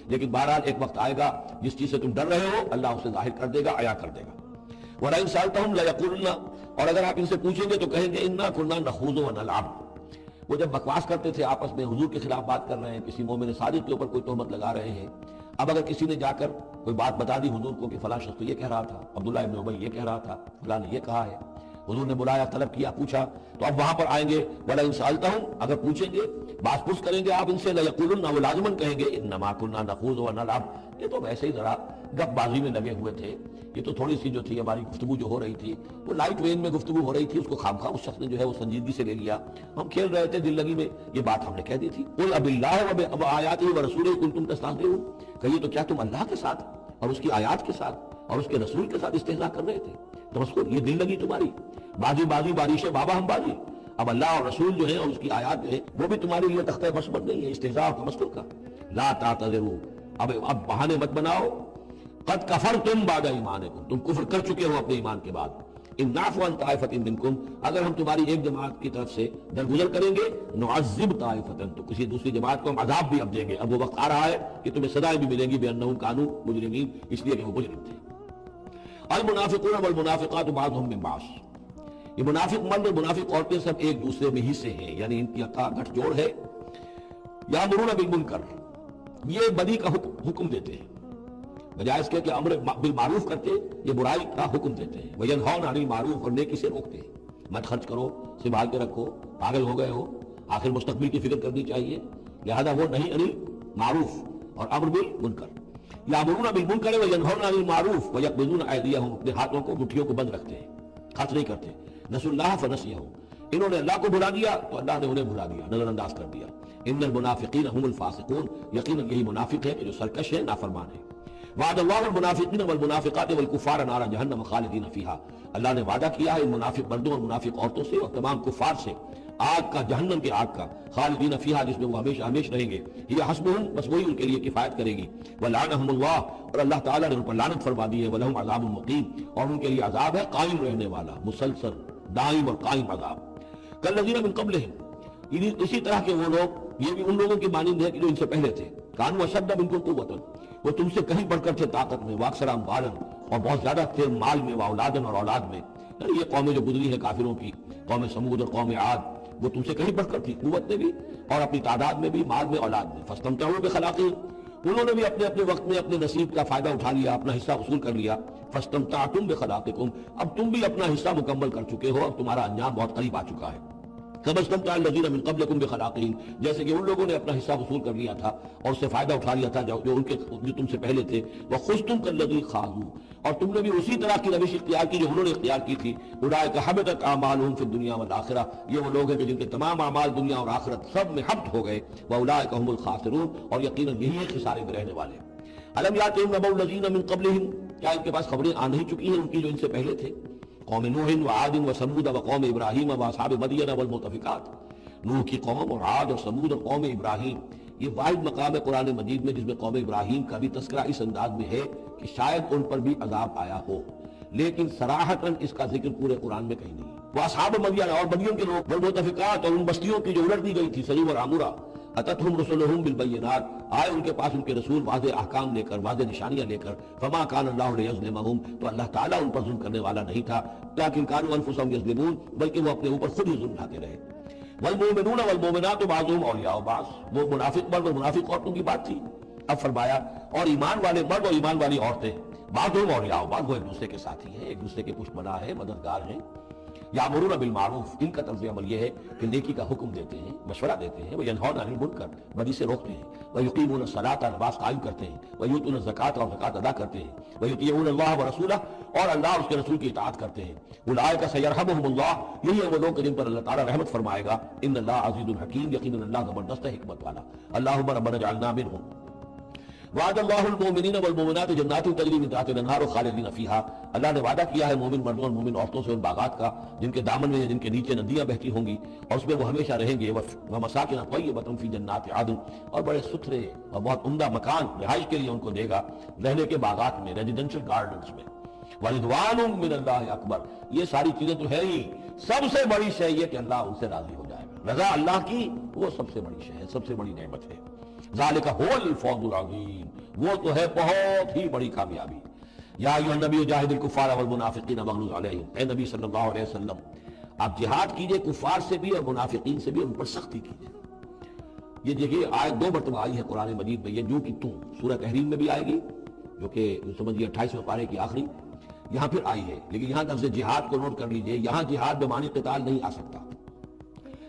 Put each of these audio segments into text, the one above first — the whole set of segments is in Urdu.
لیکن بہرحال ایک وقت آئے گا جس چیز سے تم ڈر رہے ہو اللہ اسے ظاہر کر دے گا، عیا کر دے گا۔ وَلَئِن سَأَلْتَهُمْ لَيَقُولُنَّ، اور اگر آپ ان سے پوچھیں گے تو کہیں گے اِنَّا كُنَّا نَخُوضُ وَنَلْعَبُ۔ وہ جب بکواس کرتے تھے آپس میں، حضور کے خلاف بات کر رہے ہیں، کسی مومن صادق کے اوپر کوئی تہمت لگا رہے ہیں، اب اگر کسی نے جا کر کوئی بات بتا دی حضور کو کہ فلاں شخص تو یہ کہہ رہا تھا، عبداللہ ابن ابی یہ کہہ رہا تھا، فلاں نے یہ کہا ہے، حضور نے بلایا، طلب کیا، پوچھا، تو اب وہاں پر آئیں گے وَلَئِن سَأَلْتَهُمْ، اگر پوچھیں گے، بات پوچھ کریں گے آپ ان سے، لَيَقُولُنَّ، وہ لازماً کہیں گے اِنَّمَا كُنَّا نَخُوضُ وَنَلْعَبُ، یہ تو ویسے ہی ذرا گپ بازی میں لگے ہوئے تھے، یہ تو تھوڑی سی جو تھی ہماری گفتگو جو ہو رہی تھی وہ لائٹ وین میں گفتگو ہو رہی تھی، اس کو خامخواہ اس شخص نے جو ہے وہ سنجیدگی سے لے لیا، ہم کھیل رہے تھے دل لگی میں، یہ بات ہم نے کہہ دی تھی۔ قُلْ أَبِاللَّهِ وَآيَاتِهِ وَرَسُولِهِ كُنتُمْ تَسْتَهْزِئُونَ، کہیے تو کیا تم اللہ کے ساتھ اور اس کی آیات کے ساتھ اور اس کے رسول کے ساتھ استہزاء کر رہے تھے؟ تمسخر، یہ دل لگی تمہاری، بازی بازی بارش بابا ہم بازی، اب اللہ اور رسول جو ہے اور اس کی آیات جو ہے وہ بھی تمہارے لیے تختہ بس بن گئی ہے استہزاء اور تمسخر کا۔ لا تعتذروا، اب بہانے مت بناؤ، قد کفرتم بعد ایمانکم، تم کفر کر چکے ہو اپنے ایمان کے بعد، ان نعفو عن طائفۃ منکم، اگر ہم تمہاری ایک جماعت کی طرف سے درگزر کریں گے، نعذب طائفۃ، تو کسی دوسری جماعت کو ہم عذاب بھی اب دیں گے، اب وہ وقت آ رہا ہے کہ تمہیں سزائیں بھی ملیں گی بانہم کانوا مجرمین، اس لیے کہ وہ مجرم تھے۔ المنافقون والمنافقات بعضهم من بعض، یہ منافق مرد اور منافق عورتیں سب ایک دوسرے میں حصے ہیں، یعنی ان کی گٹھ جوڑ ہے۔ یامرون بالمنکر، یہ بدی کا حکم دیتے ہیں، بجائے اس کے کہ امر بالمعروف کرتے یہ برائی کا حکم دیتے ہیں، وینہون عن المعروف، اور نیکی سے روکتے ہیں، مت خرچ کرو، سنبھال کے رکھو، پاگل ہو گئے ہو، آخر مستقبل کی فکر کرنی چاہیے، لہذا وہ نہیں عن المعروف اور امر بالمنکر۔ یامرون بالمنکر وینہون عن المعروف ویقبضون ایدیہم، اپنے ہاتھوں کو مٹھیوں کو بند رکھتے ہیں، خرچ نہیں کرتے۔ نسوا اللہ فنسیہم، انہوں نے اللہ کو بھلا دیا تو اللہ نے انہیں بھلا دیا، نظر انداز کر دیا۔ ان المنافقین هم الفاسقون، یقیناً یہی منافق ہے کہ جو سرکش ہے، نافرمان ہے۔ وعد اللہ المنافقین والمنافقات والکفار نار جہنم خالدین فیہا، اللہ نے وعدہ کیا ہے ان منافق مردوں اور منافق عورتوں سے اور تمام کفار سے آگ کا، جہنم کے آگ کا، خالدین فیہا، جس میں وہ ہمیشہ ہمیشہ رہیں گے، یہ حسبہم، بس وہی ان کے لیے کفایت کرے گی، ولعنہم اللہ، اور اللہ تعالیٰ نے ان پر لعنت فرما دی ہے، ولہم عذاب مقیم، اور ان کے لیے عذاب ہے قائم رہنے والا، مسلسل دائم اور قائم عذاب۔ کالذین من قبلہم، اسی طرح کے وہ لوگ، یہ بھی ان لوگوں کی مانند ہے کہ جو ان سے پہلے تھے، کانوا اشد منکم قوۃ، وہ تم سے کہیں بڑھ کر تھے طاقت میں، واکثر اموالا، اور بہت زیادہ تھے مال میں، واولادن، اور اولاد میں، یعنی یہ قومیں جو گزری ہے کافروں کی، قوم سمود اور قوم عاد، وہ تم سے کہیں بڑھ کر تھی، قوت میں بھی اور اپنی تعداد میں بھی، مال میں، اولاد میں۔ فاستمتعوا بخلاقہم، انہوں نے بھی اپنے اپنے وقت میں اپنے نصیب کا فائدہ اٹھا لیا، اپنا حصہ وصول کر لیا۔ فاستمتعتم بخلاقکم، اب تم بھی اپنا حصہ مکمل کر چکے ہو، اب تمہارا انجام بہت قریب آ چکا ہے۔ كما استمتع الذين من قبلكم بخلاقهم، جیسے کہ ان لوگوں نے اپنا حصہ وصول کر لیا تھا اور اس سے فائدہ اٹھا لیا تھا جو تم سے پہلے تھے۔ وخذتم كالذي خاضوا، اور تم نے بھی اسی طرح کی روش اختیار کی جو انہوں نے اختیار کی تھی۔ اولئک حبطت اعمالهم في الدنيا والآخرة، یہ وہ لوگ ہیں کہ جن کے تمام اعمال دنیا اور آخرت سب میں حبط ہو گئے۔ واولئک هم الخاسرون، اور یقیناً یہی ہے خسارے میں رہنے والے۔ الم یاتہم نبأ الذین من قبلہم، کیا ان کے پاس خبریں آ نہیں چکی ہیں ان کی جو ان سے پہلے تھے؟ قوم نوح وعاد وثمود وقوم ابراہیم واصحاب مدین والمؤتفقات، نوح کی قوم اور عاد اور سمود اور قوم ابراہیم، یہ واحد مقام ہے قرآن مجید میں جس میں قوم ابراہیم کا بھی تذکرہ اس انداز میں ہے کہ شاید ان پر بھی عذاب آیا ہو، لیکن صراحتاً اس کا ذکر پورے قرآن میں کہیں نہیں۔ وہ اصحاب مدین، اور مدین کے لوگ، والمؤتفقات، اور ان بستیوں کی جو الٹ دی گئی تھی، سلیم اور عامورہ، اتتہم رسلہم بالبینات، آئے ان کے پاس ان کے رسول واضح احکام لے کر، واضح نشانیاں لے کر۔ فما کان اللہ لیظلمہم، تو اللہ تعالیٰ ان پر ظلم کرنے والا نہیں تھا، لیکن کانوا انفسہم یظلمون، بلکہ وہ اپنے اوپر خود ہی ظلم ڈھاتے رہے۔ والمؤمنون والمؤمنات بعضهم اولیاء بعض، وہ منافق مرد اور منافق عورتوں کی بات تھی، اب فرمایا اور ایمان والے مرد اور ایمان والی عورتیں، بعضهم اولیاء بعض، وہ ایک دوسرے کے ساتھی ہیں، ایک دوسرے کے پشت بنا ہے، مددگار ہیں۔ یامرون بالمعروف، ان کا طرز عمل یہ ہے کہ نیکی کا حکم دیتے ہیں، مشورہ دیتے ہیں، وینہون عن المنکر، بدی سے روکتے ہیں، ویقیمون الصلاۃ، نماز قائم کرتے ہیں، ویؤتون الزکوٰۃ، اور زکوٰۃ ادا کرتے ہیں، ویطیعون اللہ ورسولہ، اور اللہ اور اس کے رسول کی اطاعت کرتے ہیں۔ اولئک سیرحمہم اللہ، یہی ہے وہ لوگ جن پر اللہ تعالیٰ رحمت فرمائے گا۔ ان اللہ عزیز الحکیم، یقیناً اللہ زبردست ہے، حکمت والا۔ اللہم ربنا اجعلنا منہم۔ وعد اللہ المؤمنین والمؤمنات جنات تجری من تحتها الانہار خالدین فیہا، اللہ نے وعدہ کیا ہے مومن مردوں اور مومن عورتوں سے ان باغات کا جن کے دامن میں، جن کے نیچے ندیاں بہتی ہوں گی، اور اس میں وہ ہمیشہ رہیں گے۔ ومساکن طیبۃ فی جنات عدن، اور بڑے ستھرے اور بہت عمدہ مکان رہائش کے لیے ان کو دے گا رہنے کے باغات میں، ریزیڈینشل گارڈنز میں۔ ورضوان من اللہ اکبر، یہ ساری چیزیں تو ہے ہی، سب سے بڑی شے یہ کہ اللہ ان سے راضی ہو جائے گا، رضا اللہ کی وہ سب سے بڑی شے ہے، سب سے بڑی نعمت ہے۔ ذالک هو الفوز العظیم، وہ تو ہے بہت ہی بڑی کامیابی۔ یا ایھا النبی جاہد الکفار والمنافقین واغلظ علیہم، اے نبی صلی اللہ علیہ وسلم آپ جہاد کیجئے کفار سے بھی اور منافقین سے بھی، ان پر سختی کیجئے۔ یہ دیکھیے آیت 2 مرتبہ آئی ہے قرآن مجید میں، یہ جو کہ تم سورہ تحریم میں بھی آئے گی جو کہ سمجھیے 28ویں پارے کی آخری، یہاں پھر آئی ہے، لیکن یہاں لفظ جہاد کو نوٹ کر لیجئے، یہاں جہاد بمعنی قتال نہیں آ سکتا۔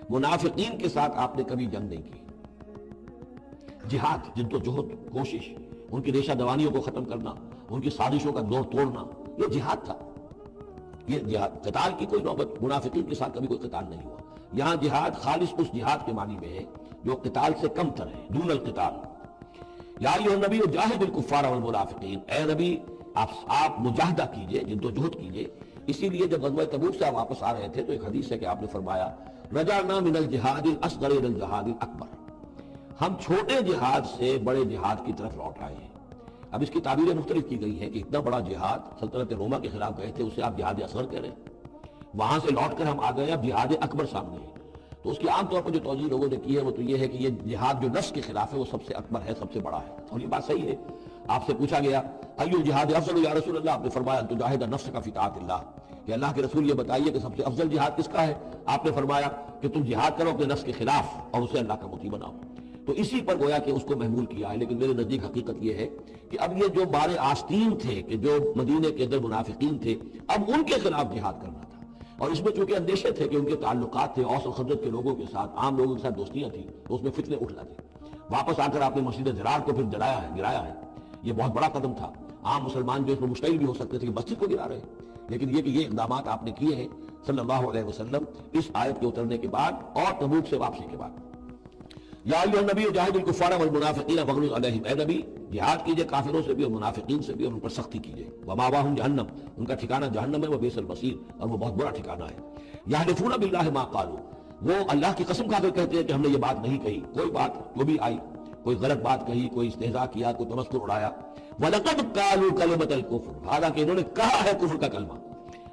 منافقین کے ساتھ آپ نے کبھی جنگ نہیں کی، جہاد جد و جہد کوشش، ان کی ریشہ دوانیوں کو ختم کرنا، ان کی سازشوں کا زور توڑنا، یہ جہاد تھا۔ یہ جہاد، قتال کی کوئی نوبت منافقین کے ساتھ کبھی کوئی قتال نہیں ہوا۔ یہاں جہاد خالص اس جہاد کے معنی میں ہے جو قتال سے کم تر ہے، دون القتال۔ یا ایھا النبی جاہد الکفار والمنافقین، اے نبی آپ مجاہدہ کیجئے، جد و جہد کیجئے۔ اسی لیے جب غزوہ تبوک سے آپ واپس آ رہے تھے تو ایک حدیث ہے کہ آپ نے فرمایا رجعنا من الجہاد الاصغر الى الجہاد الاکبر، ہم چھوٹے جہاد سے بڑے جہاد کی طرف لوٹ آئے ہیں۔ اب اس کی تعبیریں مختلف کی گئی ہیں کہ اتنا بڑا جہاد سلطنت روما کے خلاف گئے تھے، اسے آپ جہاد اصغر کہہ رہے ہیں، وہاں سے لوٹ کر ہم آ گئے اب جہاد اکبر سامنے ہے۔ تو اس کی عام طور پر جو توجیہ لوگوں نے کی ہے وہ تو یہ ہے کہ یہ جہاد جو نفس کے خلاف ہے وہ سب سے اکبر ہے، سب سے بڑا ہے، اور یہ بات صحیح ہے۔ آپ سے پوچھا گیا ایو الجہاد افضل یا رسول اللہ، آپ نے فرمایا ان تجاہد نفسک فی طاعت اللہ، کہ اللہ کے رسول یہ بتائیے کہ سب سے افضل جہاد کس کا ہے؟ آپ نے فرمایا کہ تم جہاد کرو اپنے نفس کے خلاف اور اسے اللہ کا مطیع بناؤ۔ تو اسی پر گویا کہ اس کو محمول کیا ہے، لیکن میرے نزدیک حقیقت یہ ہے کہ اب یہ جو بارے آستین تھے کہ جو مدینے کے اندر منافقین تھے، اب ان کے خلاف جہاد کرنا تھا، اور اس میں چونکہ اندیشے تھے کہ ان کے تعلقات تھے اوس و خزرج کے لوگوں کے ساتھ، عام لوگوں کے ساتھ دوستیاں تھیں، تو اس میں فتنے اٹھ جاتے۔ واپس آ کر آپ نے مسجد ضرار کو پھر گرایا ہے، یہ بہت بڑا قدم تھا۔ عام مسلمان جو اس میں مشتعل بھی ہو سکتے تھے کہ مسجد کو گرا رہے ہیں، لیکن یہ کہ یہ اقدامات آپ نے کیے ہیں صلی اللہ علیہ وسلم اس آیت کے اترنے کے بعد اور تبوک سے واپسی کے بعد۔ یا ایھا النبی جاہد الکفار والمنافقین واغلظ علیہم، اے نبی جہاد کیجئے کافروں سے بھی اور منافقین سے بھی اور ان پر سختی کیجئے۔ ومأواہم جہنم، ان کا ٹھکانہ جہنم ہے، وبئس المصیر، اور وہ بہت برا ٹھکانہ ہے۔ یحلفون باللہ ما قالوا، وہ اللہ کی قسم کھا کر کہتے ہیں کہ ہم نے یہ بات نہیں کہی، کوئی بات وہ بھی آئی، کوئی غلط بات کہی، کوئی استہزاء کیا، کوئی تمسخر اڑایا۔ وَلَقَدْ قَالُوا كَلِمَةَ الْكُفْرِ، حالانکہ انہوں نے کہا ہے کفر کا کلمہ۔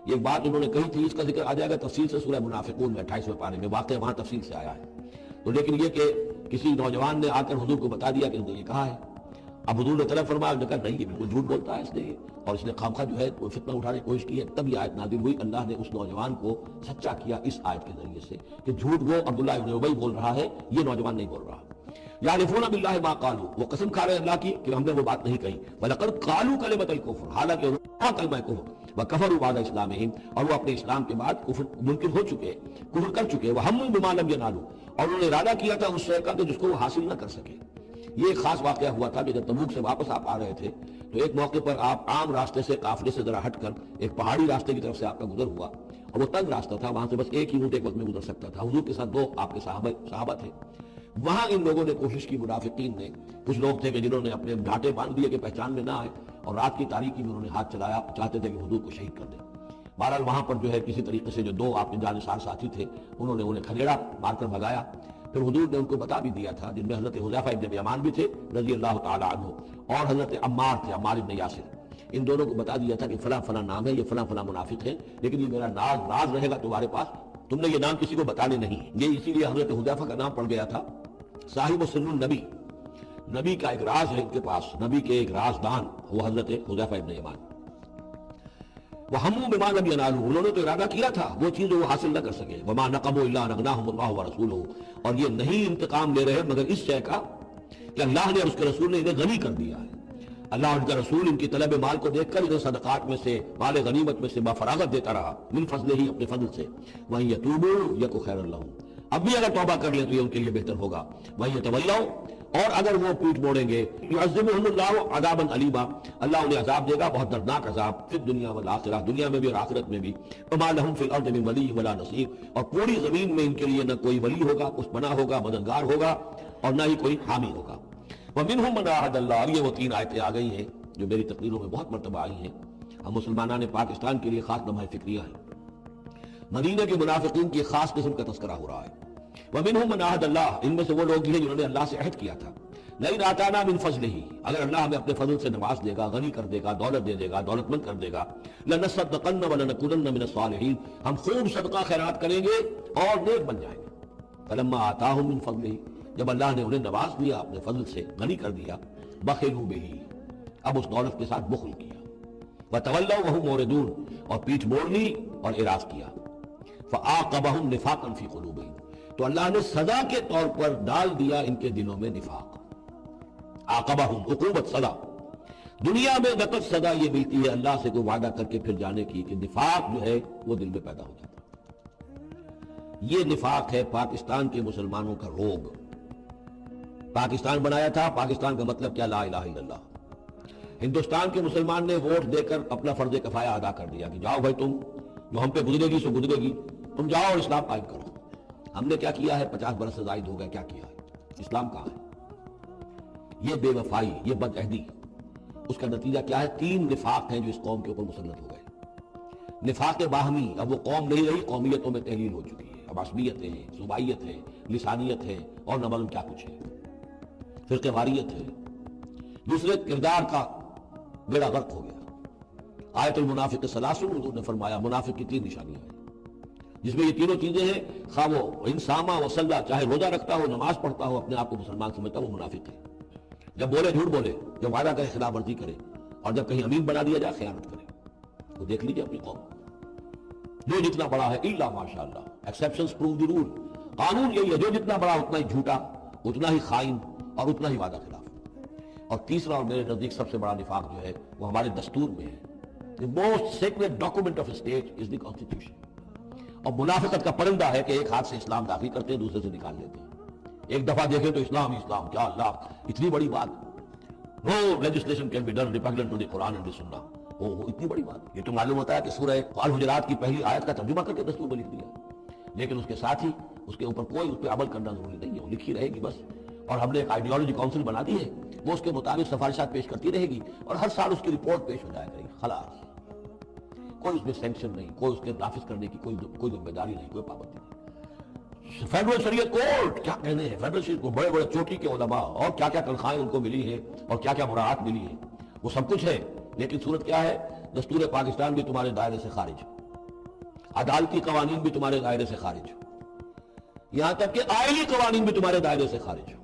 یہ بات انہوں نے کہی تھی، اس کا ذکر آ جائے گا تفصیل سے سورہ منافقون میں 28ویں پارے میں، واقعہ وہاں تفصیل سے آیا ہے۔ تو لیکن یہ کہ کسی نوجوان نے آ کر حضور کو بتا دیا کہ اس نے یہ کہا ہے، اب حضور نے طلب فرمایا، نے کہا نہیں یہ بالکل جھوٹ بولتا ہے اس نے، اور اس نے خامخواہ جو ہے وہ فتنہ اٹھانے کی کوشش کی ہے۔ تب یہ آیت نازل ہوئی، اللہ نے اس نوجوان کو سچا کیا اس آیت کے ذریعے سے کہ جھوٹ وہ عبداللہ ابن ابی بول رہا ہے، یہ نوجوان نہیں بول رہا۔ یحلفون باللہ ما قالوا، وہ قسم کھا رہے ہیں اللہ کی کہ ہم نے وہ بات نہیں کہی۔ وَلَقَدْ قَالُوا كَلِمَةَ الْكُفْرِ، حالانکہ انہوں نے کہا کلمہ کفر، وَكَفَرُوا بَعْدَ إِسْلَامِهِمْ، اور وہ اپنے اسلام کے بعد کفر منکر ہو چکے، کفر کر چکے۔ وَهَمُّوا بِمَا لَمْ يَنَالُوا، اور انہوں نے ارادہ کیا تھا اس شے کا کہ جس کو وہ حاصل نہ کر سکے۔ یہ ایک خاص واقعہ ہوا تھا کہ جب تبوک سے واپس آپ آ رہے تھے تو ایک موقع پر آپ عام راستے سے قافلے سے ذرا ہٹ کر ایک پہاڑی راستے کی طرف سے آپ کا گزر ہوا، اور وہ تنگ راستہ تھا، وہاں سے بس ایک ہی اونٹ ایک وقت میں گزر سکتا تھا۔ حضور کے ساتھ 2 آپ کے صحابہ تھے۔ وہاں ان لوگوں نے کوشش کی، منافقین نے، کچھ لوگ تھے کہ جنہوں نے اپنے ڈھانٹے باندھ دیے کہ پہچان میں نہ آئے، اور رات کی تاریکی میں انہوں نے ہاتھ چلایا، چاہتے تھے کہ حضور کو شہید کر دیں۔ بہرحال وہاں پر جو ہے کسی طریقے سے جو 2 آپ کے جانثار ساتھی تھے انہوں نے انہیں کھلیڑا مار کر بھگایا۔ پھر حضور نے ان کو بتا بھی دیا تھا، جن میں حضرت حذیفہ ابن یمان بھی تھے رضی اللہ تعالی عنہ، اور حضرت عمار تھے، عمار ابن یاسر، ان دونوں کو بتا دیا تھا کہ فلاں فلاں نام ہے، یہ فلاں فلاں منافق ہے، لیکن یہ میرا راز رہے گا تمہارے پاس، تم نے یہ نام کسی کو بتانے نہیں۔ یہ اسی لیے حضرت حذیفہ کا نام پڑ گیا تھا صاحب سر النبی، نبی کا ایک راز ہے ان کے پاس، نبی کے ایک رازدان، وہ حضرت حذیفہ ابن یمان۔ وَهَمُّوا بِمَا لَمْ يَنَالُوا، انہوں نے تو ارادہ کیا تھا وہ چیز جو وہ حاصل نہ کر سکے۔ وَمَا نَقَمُوا إِلَّا أَنْ أَغْنَاهُمُ اللَّهُ وَرَسُولُهُ، اور یہ نہیں انتقام لے رہے مگر اس شے کا کہ اللہ نے اور اس کے رسول نے انہیں غنی کر دیا ہے۔ اللہ اور ان کا رسول ان کی طلب مال کو دیکھ کر انہیں صدقات میں سے، مال غنیمت میں سے بفراغت دیتا رہا، من فضلہ ہی، اپنے فضل سے۔ وَإِن يَتُوبُوا يَكُ خَيْرًا لَّهُمْ، اب بھی اگر توبہ کر لیں تو یہ ان کے لیے بہتر ہوگا۔ وَإِن يَتَوَلَّوْا، اور اگر وہ پیٹ موڑیں گے، يُعَذِّبُهُمُ اللَّهُ عَذَابًا أَلِيمًا، اللہ انہیں عذاب دے گا بہت دردناک عذاب، فی الدنیا والآخرہ، دنیا میں بھی اور آخرت میں بھی۔ وَمَا لَهُمْ فِي الْأَرْضِ مِن وَلِيٍّ وَلَا نَصِيرٍ، اور پوری زمین میں ان کے لیے نہ کوئی ولی ہوگا، کچھ بنا ہوگا، مددگار ہوگا، اور نہ ہی کوئی حامی ہوگا۔ وَمِنْهُم مَّنْ عَاهَدَ اللَّهُ، اور یہ وہ 3 آیتیں آ گئی ہیں جو میری تقریروں میں بہت مرتبہ آئی ہیں، ہم مسلمانان پاکستان کے لیے خاص لمحہ فکریہ ہیں۔ مدینہ کے منافقین کی خاص قسم کا تذکرہ ہو رہا ہے۔ وَمِنْهُم مَّنْ عَاهَدَ اللَّهُ، ان میں سے وہ لوگ ہیں جنہوں نے اللہ سے عہد کیا تھا، لَئِنْ آتَانَا مِن فَضْلِهِ، اگر اللہ ہمیں اپنے فضل سے نواز دے گا، غنی کر دے گا، دولت دے گا، دولت مند کر دے گا، لَنَصَّدَّقَنَّ وَلَنَكُونَنَّ مِنَ الصَّالِحِينَ، ہم خوب صدقہ خیرات کریں گے اور نیک بن جائیں گے۔ فَلَمَّا آتَاهُم مِّن فَضْلِهِ، جب اللہ نے انہیں نواز دیا اپنے فضل سے، غنی کر دیا، بخلوا بہ، اب اس دولت کے ساتھ بخل کیا، وتولوا وهم موردون، اور پیٹھ موڑ لی اور اعراض کیا، فعاقبهم نفاقا فی قلوبہم، تو اللہ نے سزا کے طور پر ڈال دیا ان کے دلوں میں نفاق۔ عاقبہم، عقوبت، سزا۔ دنیا میں نقد سزا یہ ملتی ہے اللہ سے کوئی وعدہ کر کے پھر جانے کی، کہ نفاق جو ہے وہ دل میں پیدا ہو جاتا ہے۔ یہ نفاق ہے پاکستان کے مسلمانوں کا روگ۔ پاکستان بنایا تھا، پاکستان کا مطلب کیا؟ لا الہ الا اللہ۔ ہندوستان کے مسلمان نے ووٹ دے کر اپنا فرض کفایہ ادا کر دیا کہ جاؤ بھائی، تم جو ہم پہ گزرے گی سو گزرے گی، تم جاؤ اور اسلام قائم کرو۔ ہم نے کیا کیا ہے؟ 50 برس سے زائد ہو گئے، کیا کیا ہے؟ اسلام کہاں ہے؟ یہ بے وفائی، یہ بد عہدی، اس کا نتیجہ کیا ہے؟ 3 نفاق ہیں جو اس قوم کے اوپر مسلط ہو گئے۔ نفاق باہمی، اب وہ قوم نہیں رہی، قومیتوں میں تحلیل ہو چکی ہے، اب عصبیت ہے، صوبائیت ہے، لسانیت ہے، اور نہ معلوم کیا کچھ ہے، فرقہ واریت ہے۔ دوسرے، کردار کا بیڑا غرق ہو گیا۔ آیت المنافق ثلاث، حضور نے فرمایا منافق کی 3 نشانیاں ہیں، جس میں یہ تینوں چیزیں ہیں، خواہ وہ انسامہ وصلہ، چاہے روزہ رکھتا ہو، نماز پڑھتا ہو، اپنے آپ کو مسلمان سمجھتا ہو، وہ منافق ہے۔ جب بولے جھوٹ بولے، جب وعدہ کرے خلاف ورزی کرے، اور جب کہیں امین بنا دیا جائے خیانت کرے۔ تو دیکھ لیجیے اپنی قوم، جو جتنا بڑا ہے، الا ماشاء اللہ، ایکسیپشنز پروو دی رول، قانون یہی ہے، جو جتنا بڑا اتنا ہی جھوٹا، اتنا ہی خائن، اور اتنا ہی وعدہ خلاف۔ اور تیسرا اور میرے نزدیک سب سے بڑا نفاق جو ہے وہ ہمارے دستور میں ہے۔ The most sacred document of a state is the constitution۔ اور منافقت کا پرندہ ہے کہ ایک ہاتھ سے اسلام داخل کرتے ہیں، دوسرے سے نکال لیتے ہیں۔ ایک دفعہ دیکھیں تو اسلام، اسلام، کیا اللہ، اتنی بڑی بات، no legislation can be done repugnant to the Quran and the Sunnah۔ وہ اتنی بڑی بات، یہ تو معلوم ہوتا ہے کہ سورہ الحجرات کی پہلی آیت کا ترجمہ کر کے دستور میں لکھ دیا، لیکن اس کے ساتھ ہی اس کے اوپر کوئی اس پہ عمل کرنا ضروری نہیں ہے، وہ لکھی رہے گی بس۔ اور ہم نے ایک آئیڈیالوجی کاؤنسل بنا دی ہے، وہ اس کے مطابق سفارشات پیش کرتی رہے گی، اور ہر سال اس کی رپورٹ پیش ہو جائے کرے گی، خلاص۔ کوئی اس میں سینکشن نہیں، کوئی اس کے نافذ کرنے کی کوئی ذمہ داری نہیں، کوئی پابندی نہیں۔ فیڈرل شریعت کورٹ، کیا کہنے ہیں فیڈرل شریعت کو، بڑے بڑے چوٹی کے علماء، اور کیا کیا تنخواہیں ان کو ملی ہیں، اور کیا کیا مراعات ملی ہیں، وہ سب کچھ ہے، لیکن صورت کیا ہے؟ دستور پاکستان بھی تمہارے دائرے سے خارج، عدالتی قوانین بھی تمہارے دائرے سے خارج، یہاں تک کہ آئینی قوانین بھی تمہارے دائرے سے خارج،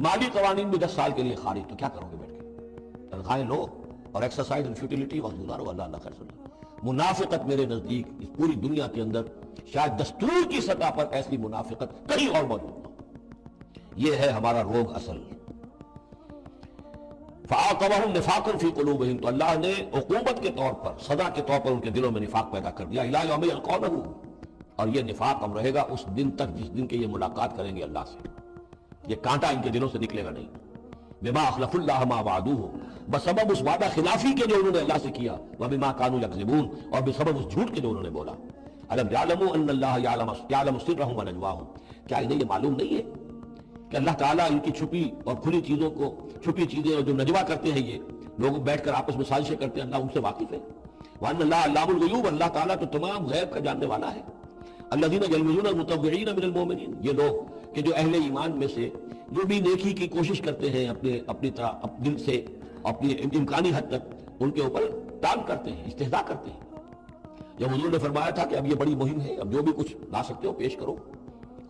مالی قوانین بھی 10 سال کے لیے خارج۔ تو کیا کرو گے بیٹھ کے؟ تنخواہیں لو اور ایکسرسائز ان فیوٹیلیٹی وقت گزارو، اللہ اللہ خیر سمجھو۔ منافقت میرے نزدیک اس پوری دنیا کے اندر شاید دستور کی سطح پر ایسی منافقت کہیں اور موجود نہ۔ یہ ہے ہمارا روگ اصل۔ فَعَاقَبَهُمْ نِفَاقًا فِي قُلُوبِهِمْ، تو اللہ نے عقوبت کے طور پر، سزا کے طور پر ان کے دلوں میں نفاق پیدا کر دیا، إِلَىٰ يَوْمِ يَلْقَوْنَهُ، اور یہ نفاق اب رہے گا اس دن تک جس دن کے یہ ملاقات کریں گے اللہ سے۔ یہ کانٹا ان کے دلوں سے نکلے گا نہیں۔ بما اخلف اللہ ما وعدوہ، بسبب اس وعدہ خلافی کے جو انہوں نے اللہ سے کیا، وبما كانوا يكذبون، اور بسبب اس جھوٹ کے جو انہوں نے بولا۔ الم يعلموا ان اللہ يعلم سرهم ونجواهم، کیا انہیں یہ معلوم نہیں ہے کہ اللہ تعالیٰ ان کی چھپی اور کھلی چیزوں کو، چھپی چیزیں اور جو نجوا کرتے ہیں یہ لوگ بیٹھ کر آپس میں سازشیں کرتے ہیں، اللہ ان سے واقف ہے۔ وان اللہ علام الغیوب، اللہ تعالیٰ تو تمام غیب کا جاننے والا ہے۔ الذین یلمزون المتطوعین من المؤمنین، یہ لوگ کہ جو اہل ایمان میں سے جو بھی نیکی کی کوشش کرتے ہیں اپنی طرح دل سے، اپنی امکانی حد تک، ان کے اوپر ٹانگ کرتے ہیں، استہزاء کرتے ہیں۔ جب حضور نے فرمایا تھا کہ اب یہ بڑی مہم ہے، اب جو بھی کچھ لا سکتے ہو پیش کرو،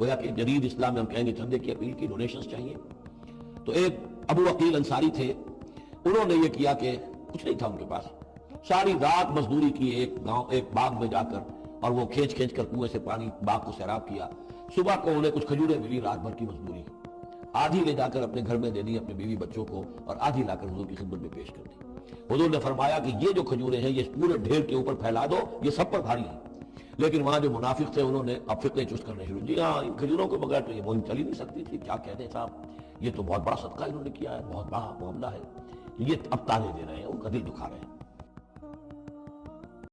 گویا کہ جدید اسلام میں ہم کہیں گے چندے کی اپیل کی، ڈونیشنز چاہیے، تو ایک ابو عقیل انصاری تھے، انہوں نے یہ کیا کہ کچھ نہیں تھا ان کے پاس، ساری رات مزدوری کی ایک باغ میں جا کر، اور وہ کھینچ کر کنویں سے پانی باغ کو سیراب کیا۔ صبح کو انہیں کچھ کھجوریں ملی، رات بھر کی مزدوری، آدھی لے جا کر اپنے گھر میں دے دی اپنے بیوی بچوں کو، اور آدھی لا کر حضور کی خدمت میں پیش کر دی۔ حضور نے فرمایا کہ یہ جو کھجوریں ہیں یہ پورے ڈھیر کے اوپر پھیلا دو، یہ سب پر بھاری ہیں۔ لیکن وہاں جو منافق تھے انہوں نے اب فقے چست کرنے شروع، جی ہاں ان کھجوروں کے بغیر تو یہ مہم چل ہی نہیں سکتی تھی، کیا کہتے ہیں صاحب، یہ تو بہت بڑا صدقہ انہوں نے کیا ہے، بہت بڑا معاملہ ہے، یہ اب تانے دے رہے ہیں، ان کا دل دکھا رہے ہیں۔